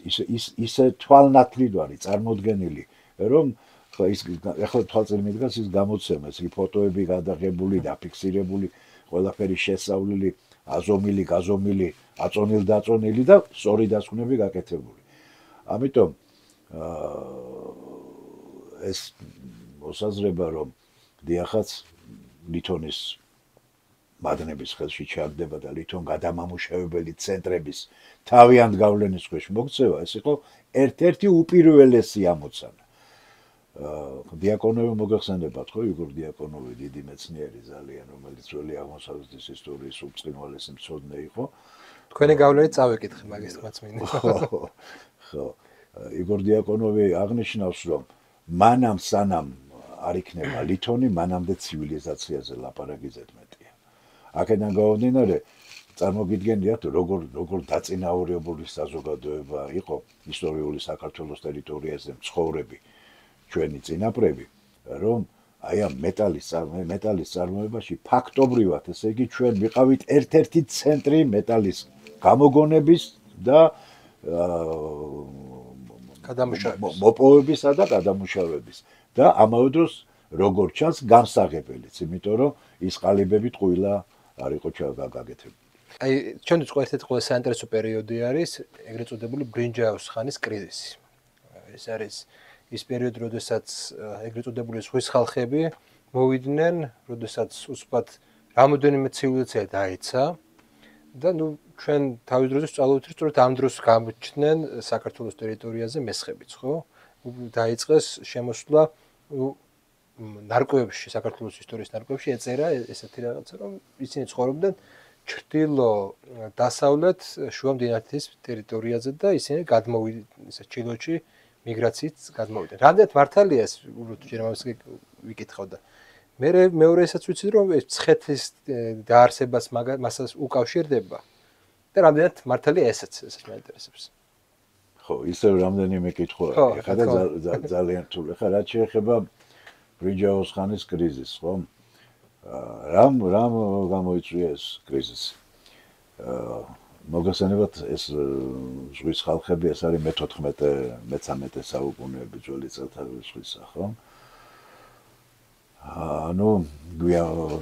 ისე თვალნათლივ არის წარმოდგენილი, რომ ეხლა თვალწინ მიდგას ის გამოცემა, ეს ფოტოები გადაღებული, დაფიქსირებული, ყველაფერი შესწავლილი, აზომილი, გაზომილი, აწონილ-დაწონილი და სწორი დასკვნები გაკეთებული. ამიტომ ეს მოსაზრება, რომ დიახაც ლითონის მადნების ხელში ჩაგდება და ლითონ გადამამუშავებელი ცენტრების თავიანთ გავლენის ქვეშ მოქცევა, ეს იყო ერთ-ერთი უპირველესი ამოცანა. დიაკონოვი მოგეხსენებათ, ხო, იგორ დიაკონოვი დიდი მეცნიერი ძალიან, რომელიც ძველი აღმოსავლეთის ისტორიის უბრწყინვალესი მცოდნე იყო. თქვენი გავლენით წავეკითხე მაგის თქმაც მინდა. ხო. იგორ დიაკონოვი აღნიშნავს, რომ მანამ სანამ არ იქნება ლითონი, მანამდე ცივილიზაციაზე ლაპარაკი ზედმეტია. აქედან გამომდინარე, წარმოგიდგენიათ, როგორ დაწინაურებული საზოგადოება იყო ისტორიული საქართველოს ტერიტორიაზე მცხოვრები ჩვენი წინაპრები, რომ აი ამ მეტალის წარმოებაში ფაქტობრივად, ესე იგი, ჩვენ ვიყავით ერთ-ერთი ცენტრი მეტალის გამოგონების და მოპოვებისა და გადამუშავების და ამავე დროს როგორ ჩანს გამსაღებელიც, იმიტომ რომ ის ყალიბები ტყუილა არ იყო გაკეთებული. აი ჩვენთვის ერთ-ერთი ყველაზე საინტერესო პერიოდი არის ეგრეთ წოდებული ბრინჯაოს ხანის კრიზისი. ეს არის ის პერიოდი, როდესაც ეგრეთ წოდებული ზღვის ხალხები მოვიდნენ, როდესაც უცბად რამოდენიმე ცივილიზაცია დაეცა და ჩვენ თავის დროზე ვწავლობთ, რომ სწორედ ამ დროს გამოჩნდნენ საქართველოს ტერიტორიაზე მესხებიც, ხო? დაიწყეს შემოსვლა ნარკვევებში, საქართველოს ისტორიის ნარკვევებში ეწერა ესეთი რაღაცა, რომ ისინი ცხოვრობდნენ ჩრდილო დასავლეთ შუა მდინარის ტერიტორიაზე და ისინი გადმოვიდნენ ისე ჩილოჩი მიგრაციით გადმოვიდნენ. რამდენად მართალია ეს უბრალოდ ჯერ ამას ვიკითხავ და მეორე ესაც ვიცი რომ ეს მცხეთის დაარსებას მასას უკავშირდება და რამდენად მართალია ესაც მაინტერესებს. ხო, ისე რამდენიმე კითხვა ეხლა და ძალიან რთული. ეხლა რაც შეეხება ბრინჯაოს ხანის კრიზისს, ხო? რამ გამოიწვია ეს კრიზისი? მოგესალმებით ეს ზღვის ხალხები, ეს არის მე-14-მე-13 საუკუნეები ძველი წელთა ზღვისა, ხო? ანუ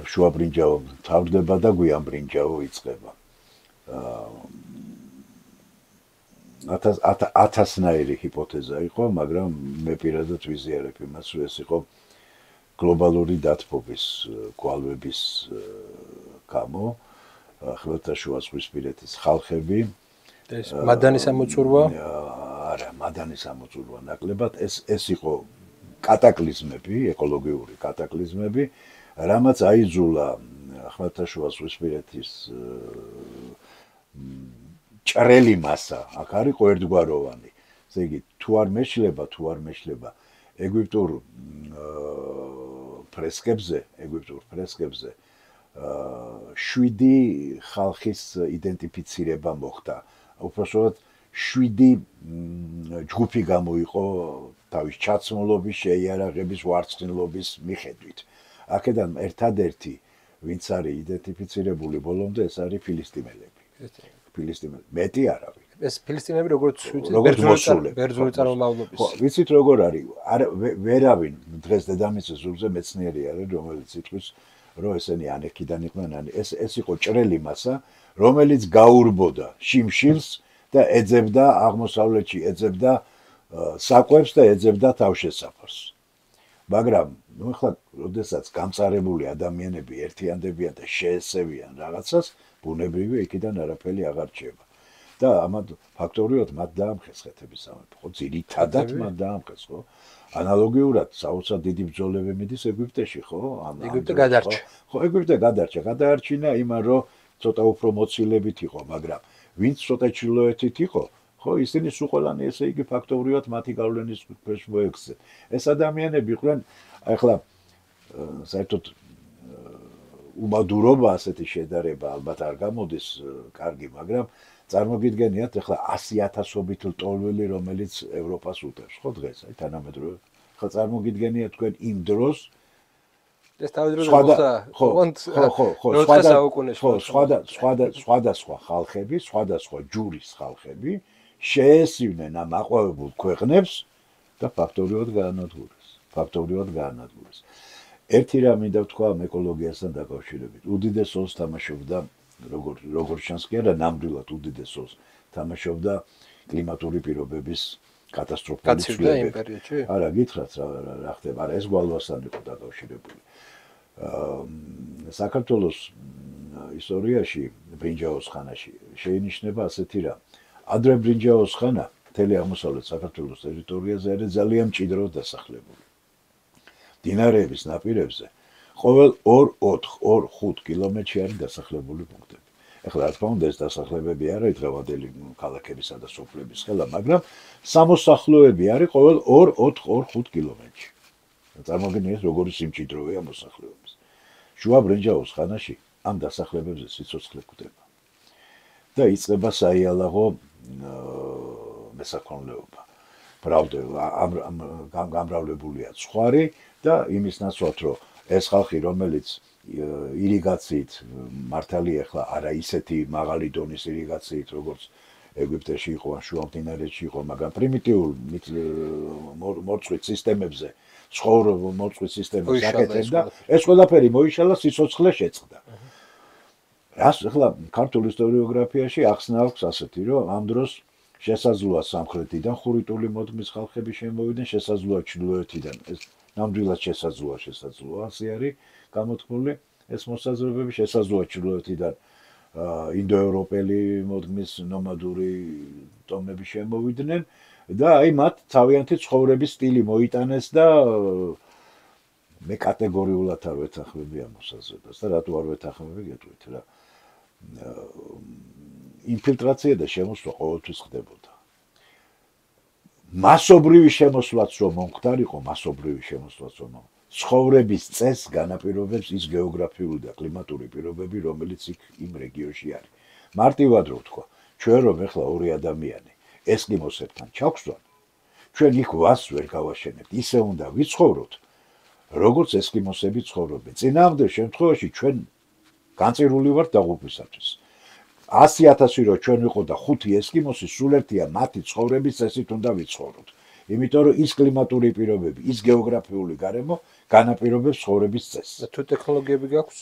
შუა ბრინჯაო თავდება და გვიან ბრინჯაო იწყება. 1000-ნაირი ჰიპოთეზა იყო, მაგრამ მე პირადად ვიზიარებ იმას, რომ ეს იყო გლობალური დათბობის კვალვების გამო ხმელთაშუა ზღვისპირეთის ხალხები ეს მადანის ამოწურვა? არა, მადანის ამოწურვა ნაკლებად ეს იყო კატაკლიზმები, ეკოლოგიური კატაკლიზმები, რამაც აიძულა ხმელთაშუა ზღვისპირეთის ჭრელი მასა, აქ არის ერთგვაროვანი. ესე იგი, თუ არ მეშლება ეგვიპტურ ფრესკებზე 7 ხალხის იდენტიფიცირება მოხდა. უпростоოდ 7 ჯგუფი გამოიყო თავის ჩაცმულობის, შეიარაღების, ვარცხნილობის მიხედვით. აქედან ერთადერთი, ვინც არის იდენტიფიცირებული ბოლომდე, ეს არის ფილისტიმელები. მეტი არავინ. ეს ფილისტიმელები როგორც ბერძნული წარმომავლობის. ხო, ვიცით როგორ არის? ვერავინ დღეს დედამიწის ზურგზე მეცნიერი არის, რომელიც იტყვის, რომ ესენი ანექიდან იყვნენ, ეს იყო ჭრელი მასა, რომელიც გაურბოდა შიმშილს და ეძებდა აღმოსავლეთში, ეძებდა საკვებს და ეძებდა თავშესაფარს. მაგრამ ახლა, როდესაც გამწარებული ადამიანები ერთიანდებიან და შეესევიან რაღაცას, ბუნებრივია იქიდან არაფერი აღარ რჩება. და ამათ ფაქტორიულად მათ დაამხეს ხეთების სამეფო, ხო, ძირითადად მათ დაამხეს, ხო? ანალოგიურად საოცრად დიდი ბრძოლები მიდის ეგვიპტეში, ხო? ეგვიპტე გადარჩა. ხო, ეგვიპტე გადარჩინა იმან, რომ ცოტა უფრო მოცილებით იყო, მაგრამ ვინც ცოტა ჩრდილოეთით იყო, ხო, ისინი სულ ყველანი ესე იგი ფაქტორიულად მათი გავლენის ქვეშ მოექცნენ. ეს ადამიანები იყვნენ, ახლა საერთოდ უმადურობა ასეთი შედარება ალბათ არ გამოდის კარგი, მაგრამ წარმოგიდგენიათ ახლა 100,000-ობით ლტოლვილი, რომელიც ევროპას უტევს, ხო დღეს, აი თანამედროვე. ხა წარმოგიდგენიათ თქვენ იმ დროს ეს თავის დროზე სხვადასხვა ხალხები, სხვადასხვა ჯურის ხალხები შეესივნენ ამ აყვავებულ ქვეყნებს და ფაქტორიულად გაანადგურეს. ერთი რამ მინდა ვთქვა ეკოლოგიასთან დაკავშირებით. უდიდეს როლს თამაშობდა როგორ ჩანს კი არა ნამდვილად უდიდეს როლს თამაშობდა კლიმატური პირობების კატასტროფული ცვლილებები. არა, გითხრათ რა ხდება, არა ეს გვალვასთან იყო დაკავშირებული. საქართველოს ისტორიაში ბრინჯაოს ხანაში შეინიშნება ასეთი რამ. ადრე ბრინჯაოს ხანა მთელი აღმოსავლეთ საქართველოს ტერიტორიაზე არის ძალიან მჭიდროდ დასახლებული. მდინარეების ნაპირებზე ყოველ 2-4-5 კილომეტრში არის დასახლებული პუნქტები. ეხლა რა თქმა უნდა ეს დასახლებები არ არის დღევანდელი ქალაქებისა და სოფლების ხელა, მაგრამ სამოსახლოები არის ყოველ 2-4-5 კილომეტრში. წარმოგიდგენთ როგორი სიმჭიდროვეა მოსახლეობის. შუა ბრინჯაოს ხანაში ამ დასახლებებზე სიცოცხლე გვხვდება. და იწყება საიალაღო მესაქონლეობა. გამრავლებულია ცხვარი და იმის ნაცვლად, რომ ეს ხალხი, რომელიც ირიგაციით მართალი ახლა არა ისეთი მაღალი დონის ირიგაციით, როგორც ეგვიპტეში იყო, შუა მდინარეში იყო, მაგრამ პრიმიტიულ მორწყვით სისტემებზე, ცხოვრობ მორწყვით სისტემებს აკეთებდა, ეს ყველაფერი მოიშალა, სიცოცხლე შეწყდა. რას ახლა ქართულ ისტორიოგრაფიაში ახსნა აქვს ასეთი, რომ ამ დროს შესაძლოა სამხრეთიდან ხურიტული მოდმის ხალხები შემოვიდნენ, შესაძლოა ჩრდილოეთიდან, ეს ნამდვილად შესაძლოა, ასე არის გამოთქმული ეს მოსაზრებები, შესაძლოა ჩრდილოეთიდან ინდოევროპელი მოდმის ნომადური ტომები შემოვიდნენ და აი მათ თავიანთი ცხოვრების სტილი მოიტანეს და მე კატეგორიულად არ ვეთანხმები ამ მოსაზრებას და რატო არ ვეთანხმები გეტყვით რა ინფილტრაცია და შემოსვლა ყოველთვის ხდებოდა. მასობრივი შემოსვლაც რომ მომხდარიყო, ცხოვრების წესს განაპირობებს ის გეოგრაფიული და კლიმატური პირობები, რომელიც იმ რეგიონში არის. მარტივად რო ვთქვა, ჩვენ რომ ეხლა ორი ადამიანი ესკიმოსებთან ჩავხსვან, ჩვენ იქ ვას ვერ გავაშენებთ, ისე უნდა ვიცხოვროთ, როგორც ესკიმოსები ცხოვრობენ. წინააღმდეგ შემთხვევაში ჩვენ განწირული ვართ დაღუპვისათვის. 100,000 რო ჩვენ ვიყო და 5 ესკიმოსი სულ ერთია მათი ცხოვრების წესით უნდა ვიცხოვროთ. იმიტომ რომ ის კლიმატური პირობები, ის გეოგრაფიული გარემო განაპირობებს ცხოვრების წესს. და თუ ტექნოლოგიები გაქვს?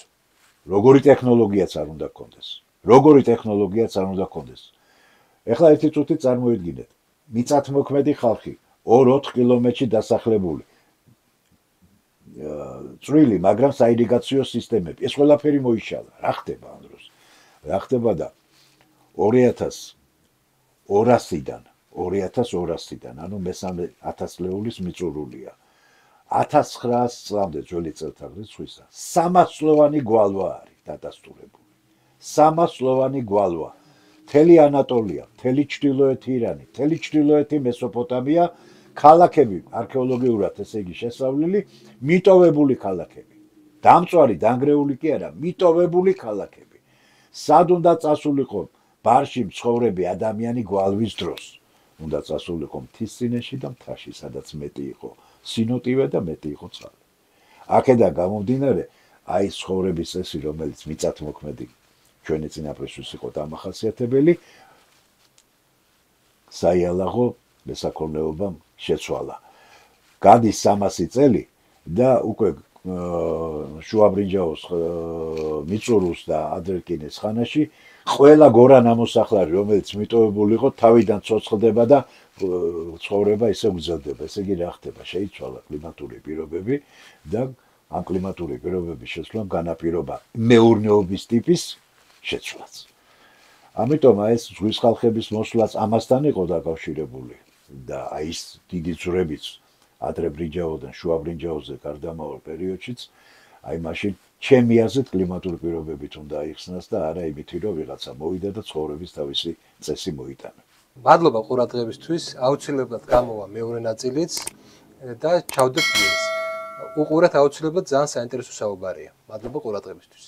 როგორი ტექნოლოგიაც არ უნდა გქონდეს. ეხლა ერთი წუთი წარმოიდგინეთ. მიწათმოქმედი ხალხი 2-4 კილომეტრში დასახლებული. წვრილი, მაგრამ საირიგაციო სისტემები. ეს ყველაფერი მოიშალა. რა ხდება ამ დროს? რა ხდება და 2200-დან, ანუ მესამე 1000-ლეულის მიწურულია. 1900 წლამდე ძველი წელთაღრიცხვისა 300 სლოვანი გვალვა არის დადასტურებული. 300 სლოვანი გვალვა. მთელი ანატოლია, მთელი ჩრდილოეთი ირანი, მთელი ჩრდილოეთი მესოპოტამია, ქალაქები არქეოლოგიურად ესე იგი შესავლილი, მიტოვებული ქალაქები. დამწვარი, დანგრეული კი არა, მიტოვებული ქალაქები. სად უნდა წასულიყო ბარში მცხოვრები ადამიანი გვალვის დროს? უნდა წასულიყო მთისწინეთში და მთაში, სადაც მეტი იყო სინოტივე და მეტი იყო წყალი. აქედან გამომდინარე, აი ცხოვრების წესი, რომელიც მიწათმოქმედი ჩვენი წინაპრისთვის იყო დამახასიათებელი, საიალაღო მესაქონლეობამ შეცვალა. გადის 300 წელი და უკვე შუაბრინჯაოს მიწურულს და ადრერკინეს ხანაში ყველა გორა ნამოსახლარი, რომელიც მიტოვებული იყო, თავიდან ცოცხლდება და ცხოვრება ისე გრძელდება. ესე იგი რა ხდება? შეიცვალა კლიმატური პირობები და ამ კლიმატური პირობების შეცვლამ განაპირობა მეურნეობის ტიპის შეცვლაც. ამიტომ აი ეს ზღვის ხალხების მოსვლაც ამასთან იყო დაკავშირებული და აი ეს დიდი ძვრებიც ადრე ბრინჯაოდან შუა ბრინჯაოზე გარდამავალ პერიოდშიც აი მაშინ ჩემი აზრით კლიმატური პირობებით უნდა აიხსნას და არა იმით რომ ვიღაცა მოვიდა და ცხოვრების თავისი წესი მოიტანა. მადლობა ყურადღებისთვის, აუცილებლად გამოვა მეორე ნაწილიც და ჩავდებთ ეს. უყურეთ აუცილებლად ძალიან საინტერესო საუბარია. მადლობა ყურადღებისთვის.